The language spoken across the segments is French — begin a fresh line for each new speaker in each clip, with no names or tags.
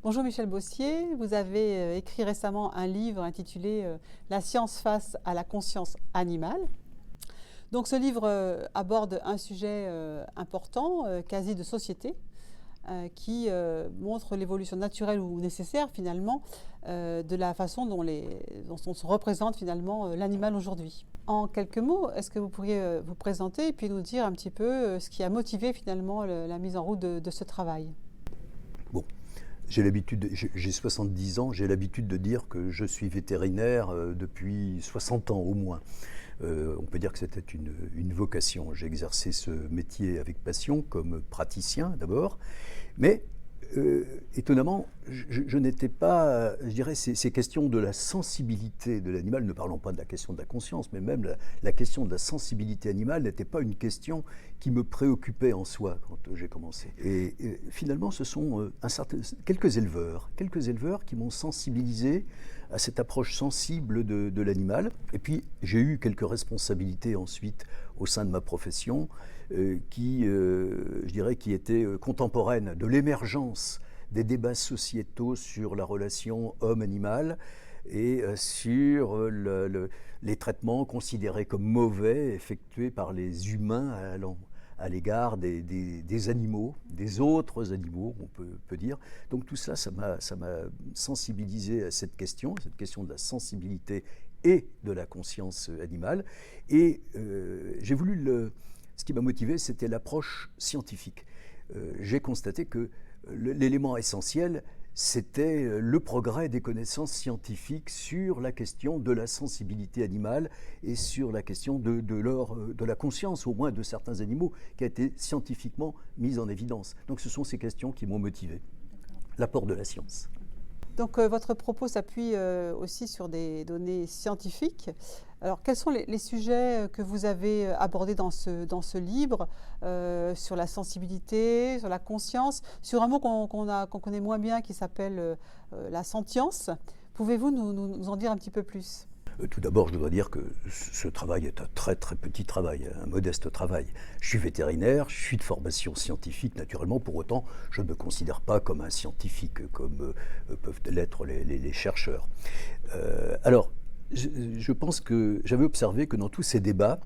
Bonjour Michel Bossier, vous avez écrit récemment un livre intitulé La science face à la conscience animale. Donc ce livre aborde un sujet important, quasi de société, qui montre l'évolution naturelle ou nécessaire finalement de la façon dont on se représente finalement l'animal aujourd'hui. En quelques mots, est-ce que vous pourriez vous présenter et puis nous dire un petit peu ce qui a motivé finalement la mise en route de ce travail?
Bon, j'ai 70 ans, j'ai l'habitude de dire que je suis vétérinaire depuis 60 ans au moins. On peut dire que c'était une vocation. J'ai exercé ce métier avec passion comme praticien d'abord, mais étonnamment, je n'étais pas, je dirais, ces questions de la sensibilité de l'animal, ne parlons pas de la question de la conscience, mais même la question de la sensibilité animale n'était pas une question qui me préoccupait en soi quand j'ai commencé. Et finalement, ce sont quelques éleveurs qui m'ont sensibilisé à cette approche sensible de l'animal. Et puis, j'ai eu quelques responsabilités ensuite au sein de ma profession je dirais, qui étaient contemporaines de l'émergence des débats sociétaux sur la relation homme-animal et sur les traitements considérés comme mauvais effectués par les humains à l'égard des animaux, des autres animaux, on peut dire. Donc tout ça, ça m'a sensibilisé à cette question de la sensibilité et de la conscience animale. Et j'ai voulu ce qui m'a motivé, c'était l'approche scientifique. J'ai constaté que l'élément essentiel, c'était le progrès des connaissances scientifiques sur la question de la sensibilité animale et sur la question de la conscience, au moins de certains animaux, qui a été scientifiquement mise en évidence. Donc ce sont ces questions qui m'ont motivé. L'apport de la science.
Donc votre propos s'appuie aussi sur des données scientifiques. Alors quels sont les sujets que vous avez abordés dans ce livre sur la sensibilité, sur la conscience, sur un mot qu'on connaît moins bien qui s'appelle la sentience. Pouvez-vous nous en dire un petit peu plus ?
Tout d'abord, je dois dire que ce travail est un très très petit travail, un modeste travail. Je suis vétérinaire, je suis de formation scientifique naturellement, pour autant je ne me considère pas comme un scientifique, comme peuvent l'être les chercheurs. Alors, je pense que j'avais observé que dans tous ces débats,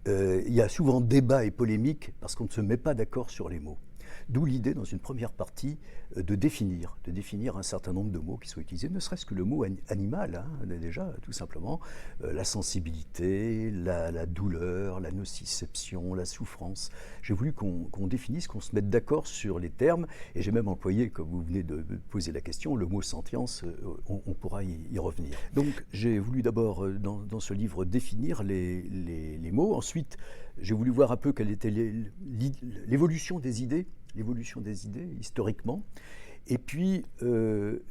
il y a souvent débat et polémique parce qu'on ne se met pas d'accord sur les mots. D'où l'idée, dans une première partie, de définir un certain nombre de mots qui soient utilisés, ne serait-ce que le mot animal, hein, déjà, tout simplement, la sensibilité, la douleur, la nociception, la souffrance. J'ai voulu qu'on définisse, qu'on se mette d'accord sur les termes, et j'ai même employé, comme vous venez de poser la question, le mot sentience, on pourra y revenir. Donc j'ai voulu d'abord, dans ce livre, définir les mots. Ensuite, j'ai voulu voir un peu quelle était l'évolution des idées historiquement, et puis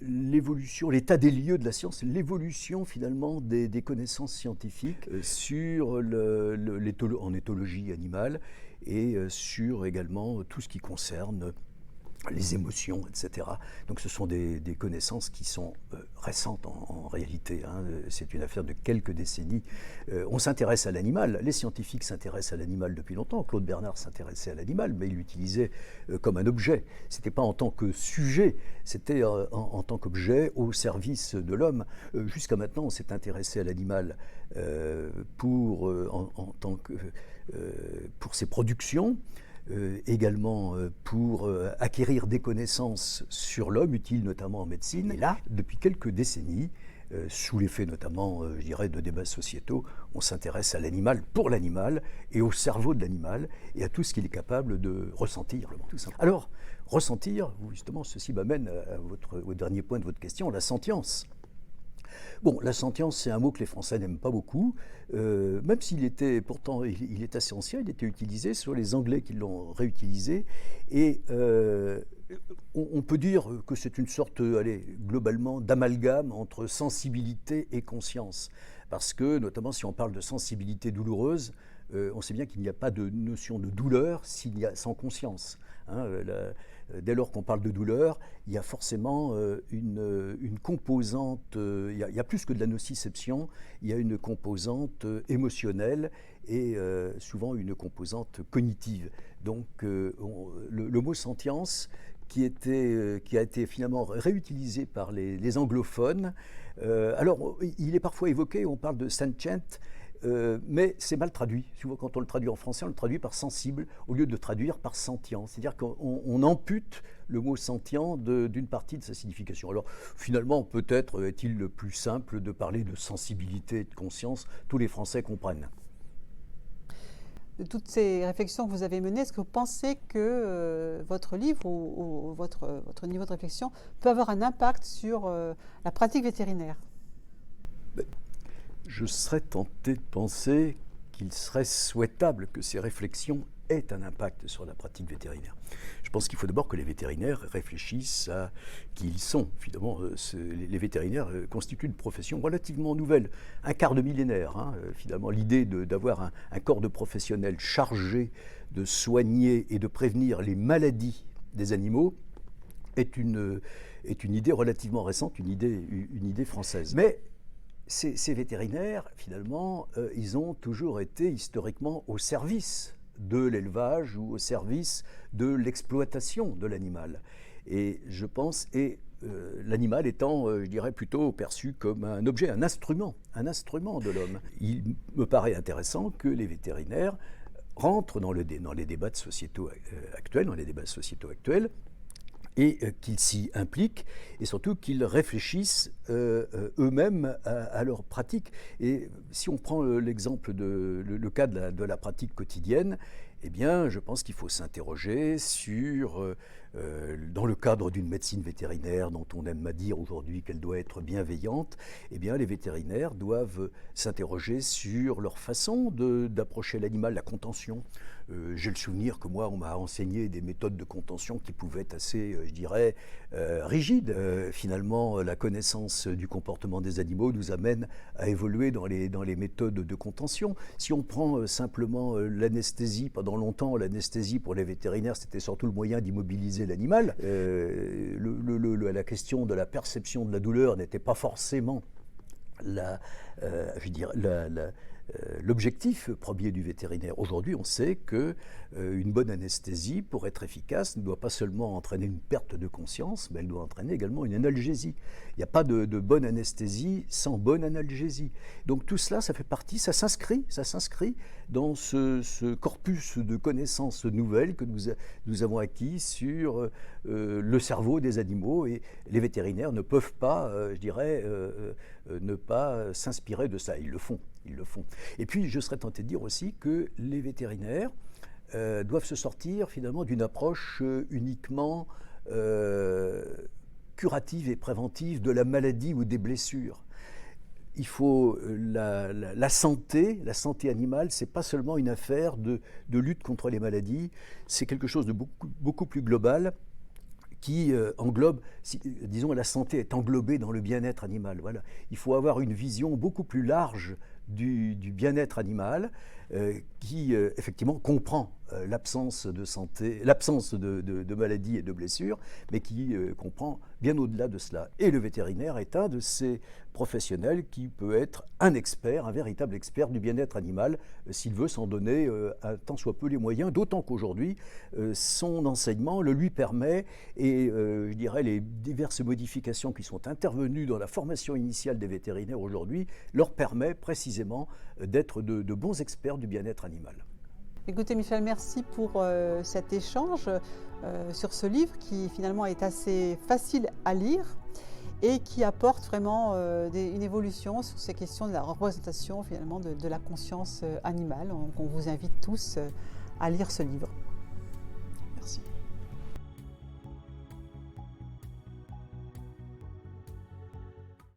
l'évolution, l'état des lieux de la science, l'évolution finalement des connaissances scientifiques en éthologie animale et sur également tout ce qui concerne les émotions, etc. Donc ce sont des connaissances qui sont récentes en réalité. Hein. C'est une affaire de quelques décennies. On s'intéresse à l'animal. Les scientifiques s'intéressent à l'animal depuis longtemps. Claude Bernard s'intéressait à l'animal, mais il l'utilisait comme un objet. Ce n'était pas en tant que sujet, c'était en tant qu'objet au service de l'homme. Jusqu'à maintenant, on s'est intéressé à l'animal pour ses productions, également pour acquérir des connaissances sur l'homme, utiles notamment en médecine. Et là, depuis quelques décennies, sous l'effet notamment, je dirais, de débats sociétaux, on s'intéresse à l'animal pour l'animal et au cerveau de l'animal et à tout ce qu'il est capable de ressentir. Tout simplement. Alors, ressentir, justement, ceci m'amène au dernier point de votre question, la sentience. Bon, la sentience, c'est un mot que les Français n'aiment pas beaucoup, même s'il était, pourtant, il est assez ancien, il était utilisé, sur les Anglais qui l'ont réutilisé, et on peut dire que c'est une sorte, globalement, d'amalgame entre sensibilité et conscience, parce que, notamment, si on parle de sensibilité douloureuse, on sait bien qu'il n'y a pas de notion de douleur sans conscience. Hein, dès lors qu'on parle de douleur, il y a forcément une composante, il y a plus que de la nociception, il y a une composante émotionnelle et souvent une composante cognitive. Donc le mot sentience, qui a été finalement réutilisé par les anglophones. Alors, il est parfois évoqué, on parle de sentient, mais c'est mal traduit. Souvent, quand on le traduit en français, on le traduit par sensible au lieu de le traduire par sentient. C'est-à-dire qu'on ampute le mot sentient d'une partie de sa signification. Alors, finalement, peut-être est-il le plus simple de parler de sensibilité et de conscience. Tous les Français comprennent.
De toutes ces réflexions que vous avez menées, est-ce que vous pensez que votre livre ou votre niveau de réflexion peut avoir un impact sur la pratique vétérinaire?
Je serais tenté de penser qu'il serait souhaitable que ces réflexions aient un impact sur la pratique vétérinaire. Je pense qu'il faut d'abord que les vétérinaires réfléchissent à qui ils sont. Finalement, les vétérinaires constituent une profession relativement nouvelle, un quart de millénaire. Finalement, l'idée d'avoir un corps de professionnels chargé de soigner et de prévenir les maladies des animaux est une idée relativement récente, une idée française. Mais ces vétérinaires, finalement, ils ont toujours été historiquement au service de l'élevage ou au service de l'exploitation de l'animal. Et je pense, l'animal étant, je dirais, plutôt perçu comme un objet, un instrument de l'homme. Il me paraît intéressant que les vétérinaires rentrent dans les débats sociétaux actuels, et qu'ils s'y impliquent, et surtout qu'ils réfléchissent eux-mêmes à leur pratique. Et si on prend l'exemple le cas de la pratique quotidienne, eh bien, je pense qu'il faut s'interroger sur, dans le cadre d'une médecine vétérinaire dont on aime à dire aujourd'hui qu'elle doit être bienveillante, eh bien, les vétérinaires doivent s'interroger sur leur façon d'approcher l'animal, la contention. J'ai le souvenir que moi, on m'a enseigné des méthodes de contention qui pouvaient être assez, je dirais, rigides. Finalement, la connaissance du comportement des animaux nous amène à évoluer dans les méthodes de contention. Si on prend simplement l'anesthésie, pendant longtemps, l'anesthésie pour les vétérinaires, c'était surtout le moyen d'immobiliser l'animal. La question de la perception de la douleur n'était pas forcément l'objectif premier du vétérinaire. Aujourd'hui, on sait qu'une bonne anesthésie, pour être efficace, ne doit pas seulement entraîner une perte de conscience, mais elle doit entraîner également une analgésie. Il n'y a pas de bonne anesthésie sans bonne analgésie. Donc tout cela, ça fait partie, ça s'inscrit dans ce corpus de connaissances nouvelles que nous avons acquis sur le cerveau des animaux, et les vétérinaires ne peuvent pas, ne pas s'inspirer de ça. Ils le font. Et puis, je serais tenté de dire aussi que les vétérinaires doivent se sortir finalement d'une approche uniquement curative et préventive de la maladie ou des blessures. Il faut la santé animale, c'est pas seulement une affaire de lutte contre les maladies, c'est quelque chose de beaucoup plus global, qui englobe, disons, la santé est englobée dans le bien-être animal. Voilà. Il faut avoir une vision beaucoup plus large du bien-être animal, qui effectivement comprend l'absence de santé, l'absence de maladies et de blessures, mais qui comprend bien au-delà de cela. Et le vétérinaire est un de ces professionnels qui peut être un expert, un véritable expert du bien-être animal, s'il veut s'en donner un tant soit peu les moyens, d'autant qu'aujourd'hui, son enseignement le lui permet, et je dirais les diverses modifications qui sont intervenues dans la formation initiale des vétérinaires aujourd'hui leur permet précisément d'être de bons experts du bien-être animal.
Écoutez Michel, merci pour cet échange sur ce livre qui finalement est assez facile à lire et qui apporte vraiment une évolution sur ces questions de la représentation finalement de la conscience animale. Donc on vous invite tous à lire ce livre.